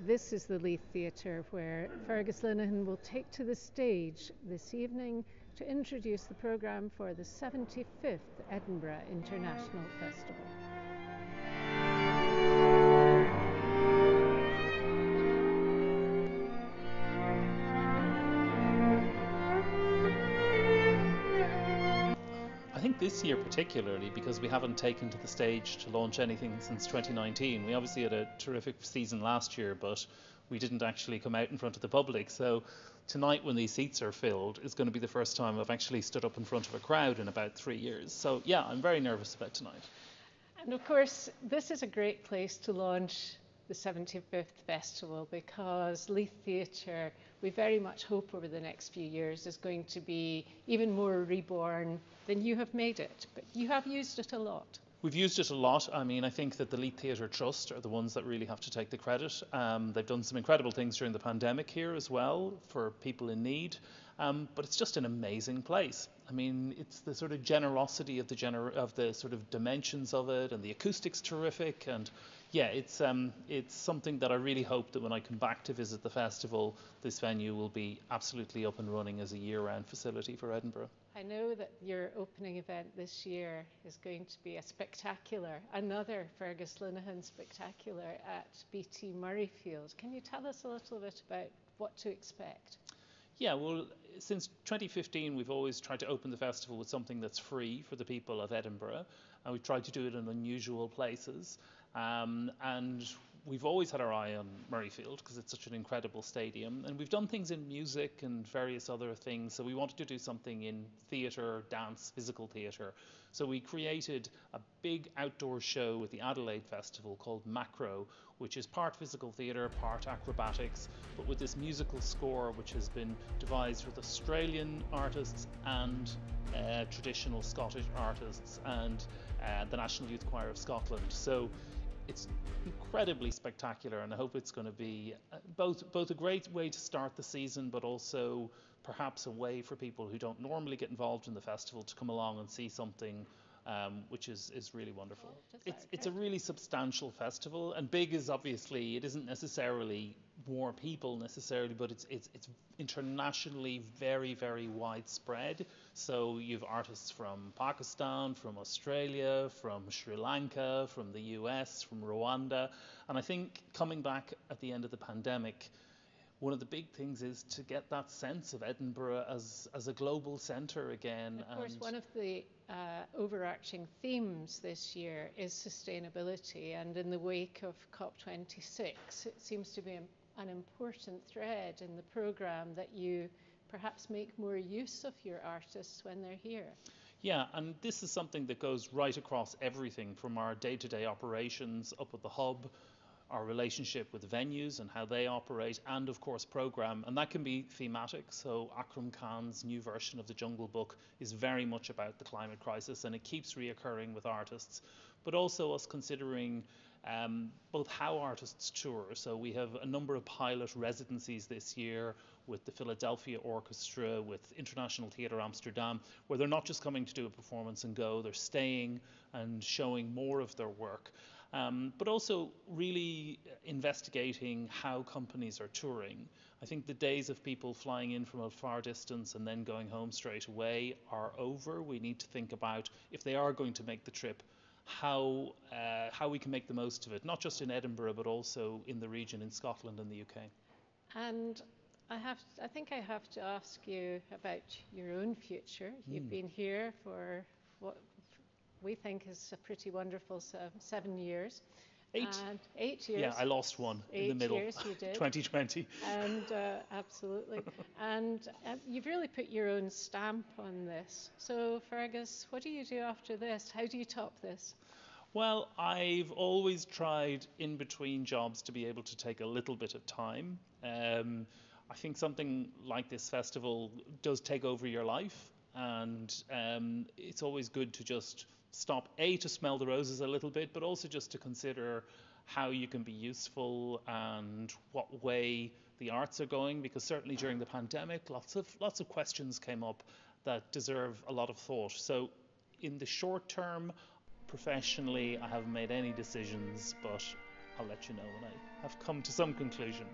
This is the Leith Theatre where Fergus Linehan will take to the stage this evening to introduce the programme for the 75th Edinburgh International Festival. I think this year particularly, because we haven't taken to the stage to launch anything since 2019. We obviously had a terrific season last year, but we didn't actually come out in front of the public. So tonight, when these seats are filled, is going to be the first time I've actually stood up in front of a crowd in about 3 years. So yeah, I'm very nervous about tonight. And of course, this is a great place to launch the 75th Festival, because Leith Theatre, we very much hope over the next few years, is going to be even more reborn than you have made it. But you have used it a lot. We've used it a lot. I mean, I think that the Leith Theatre Trust are the ones that really have to take the credit. They've done some incredible things during the pandemic here as well for people in need. But it's just an amazing place. I mean, it's the sort of generosity of the sort of dimensions of it, and the acoustics terrific. And yeah, it's something that I really hope that when I come back to visit the festival, this venue will be absolutely up and running as a year-round facility for Edinburgh. I know that your opening event this year is going to be another Fergus Linehan spectacular at BT Murrayfield. Can you tell us a little bit about what to expect? Yeah, well, since 2015, we've always tried to open the festival with something that's free for the people of Edinburgh, and we've tried to do it in unusual places. And we've always had our eye on Murrayfield because it's such an incredible stadium, and we've done things in music and various other things. So we wanted to do something in theatre, dance, physical theatre. So we created a big outdoor show with the Adelaide Festival called Macro, which is part physical theatre, part acrobatics, but with this musical score which has been devised with Australian artists and traditional Scottish artists and the National Youth Choir of Scotland. So it's incredibly spectacular, and I hope it's going to be both a great way to start the season, but also perhaps a way for people who don't normally get involved in the festival to come along and see something which is really wonderful. It's a really substantial festival, and big is obviously, it isn't necessarily more people necessarily, but it's internationally very, very widespread. So you've artists from Pakistan, from Australia, from Sri Lanka, from the US, from Rwanda, and I think coming back at the end of the pandemic, one of the big things is to get that sense of Edinburgh as a global centre again. Of course, one of the overarching themes this year is sustainability, and in the wake of COP26, it seems to be an important thread in the programme that you perhaps make more use of your artists when they're here. Yeah, and this is something that goes right across everything from our day-to-day operations up at the hub, our relationship with venues and how they operate, and of course programme, and that can be thematic. So Akram Khan's new version of the Jungle Book is very much about the climate crisis, and it keeps reoccurring with artists, but also us considering both how artists tour. So we have a number of pilot residencies this year with the Philadelphia Orchestra, with International Theatre Amsterdam, where they're not just coming to do a performance and go, they're staying and showing more of their work. But also really investigating how companies are touring. I think the days of people flying in from a far distance and then going home straight away are over. We need to think about, if they are going to make the trip, how we can make the most of it, not just in Edinburgh, but also in the region, in Scotland and the UK. And I think I have to ask you about your own future. You've been here for what we think is a pretty wonderful 7 years. 8. 8 years. Yeah, I lost one in the middle. 8 years you did. 2020. And absolutely. And you've really put your own stamp on this. So Fergus, what do you do after this? How do you top this? Well, I've always tried in between jobs to be able to take a little bit of time. I think something like this festival does take over your life, and it's always good to just stop, to smell the roses a little bit, but also just to consider how you can be useful and what way the arts are going, because certainly during the pandemic, lots of questions came up that deserve a lot of thought. So in the short term, professionally, I haven't made any decisions, but I'll let you know when I have come to some conclusion.